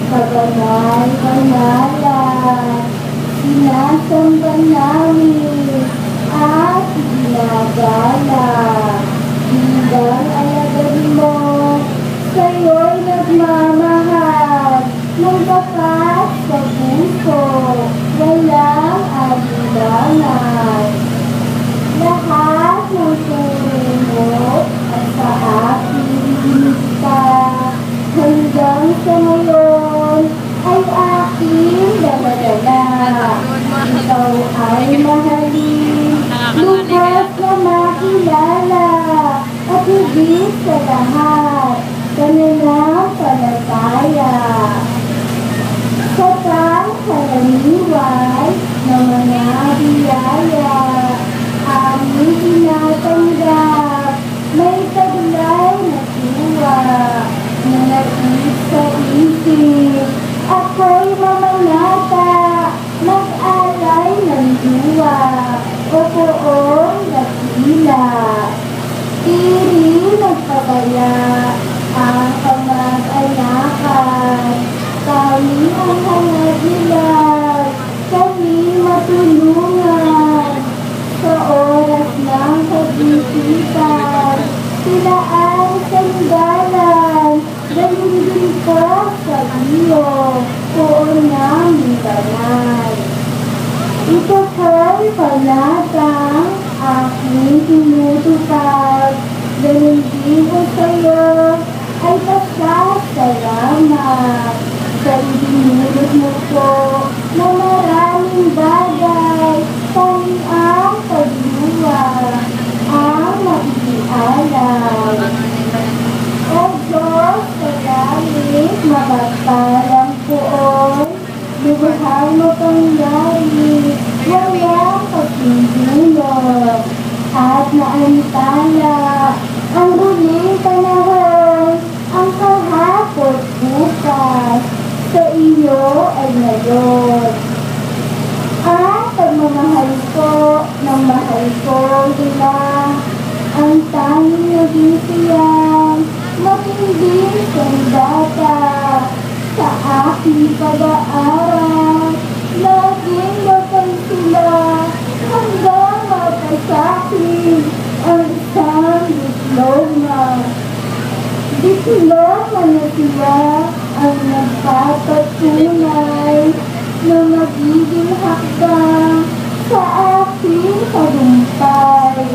kabanal-banalan, sinasamba namin at ginagalang. Bilang alagad mo, sa'yo'y nagmamahal, ng bakas sa puso, walang alilangan. Lahat ng turing mo at sa aking binigta, hanggang sa ngayon ay aking daladala. Ikaw ay mahalin, lubos na makilala, at higit sa lahat, pananampalataya. Sa pangkaraniwan ng mga biyaya, aming tinatanggap, may taglay na tuwa, na nais sa isip. Ako'y mamanata, mag-alay ng duwa, o poong nakila. Tiri nagpabaya ang kamag-anakan, kami ang hangagilan, kami matulungan. Sa oras ng pag-isipan, sila ang sanggalan, galing din ko sa iyo, poon namin banal. Ito ko'y panatang aking tinutupad, galing din ko sa'yo ay pasasalamat. Sa ibinulot mo po na maraming bagay, tanging ang pagluwa ang maialam. O Diyos, sa langit, mapagpalang poon, lubuhan mo pang langit, walang pagpindulot, at naantala ang huling panahon, ang kahapon bukas, sa iyo ay ngayon. Ang pagmamahal ko ng mahal ko nila, ang tanging naging siyang matinding sandata sa aking pag-aaral. Laging batay sila hanggang mapasakin ang isang diploma. Diploma na sila ang nagpapatunay na magiging hakbang sa aking tagumpay.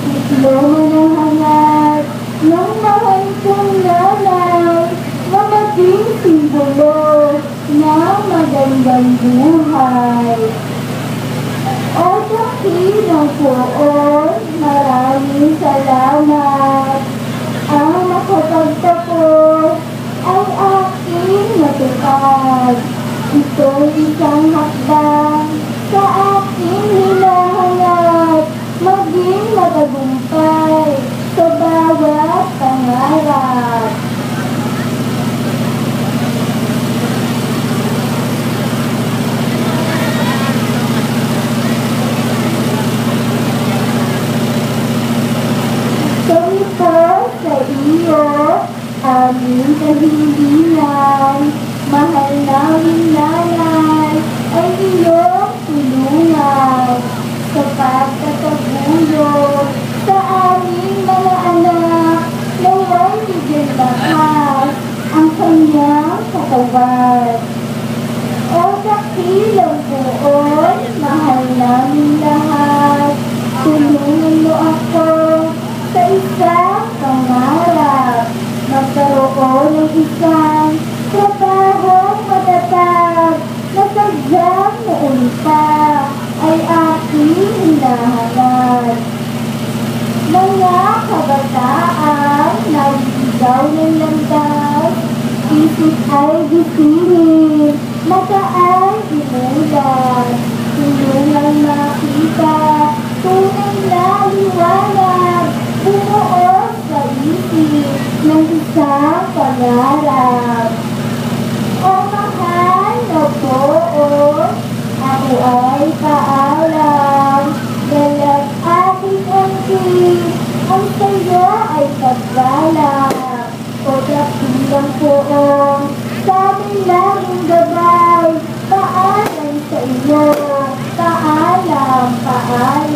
Diploma na hangat ng mahal kong nanay na maging simbolo ng magandang buhay. O dakilang poon, maraming salamat. Ang nakapagtapos ay aking matupad. Ito'y isang hakbang sa aking hinahanap, maging matagumpay sa bawat pangarap. Sa iyo, aming kahilingan, mahal naming nanay, ay iyong tulungan. Sa pagtataguyod sa aming mga anak, naway bigyan lakas ang kanyang katawan. O dakilang poon, mahal naming lahat, tulungan mo ako sa isang pangarap, magkaroon ng isang trabahong matatag na sadyang noon pa ay aking hinahanap. Mga kabataan na ligaw ng landas, isip ay gisingin, mata ay imulat, tulungan makita, tunay na liwanag, bumuo sa isip ng isang pangarap. O mahal na poon, ako ay paalam, dalag aking angkin, ang sayo ay pagbalak. O dakilang poon, sa amin lang maaari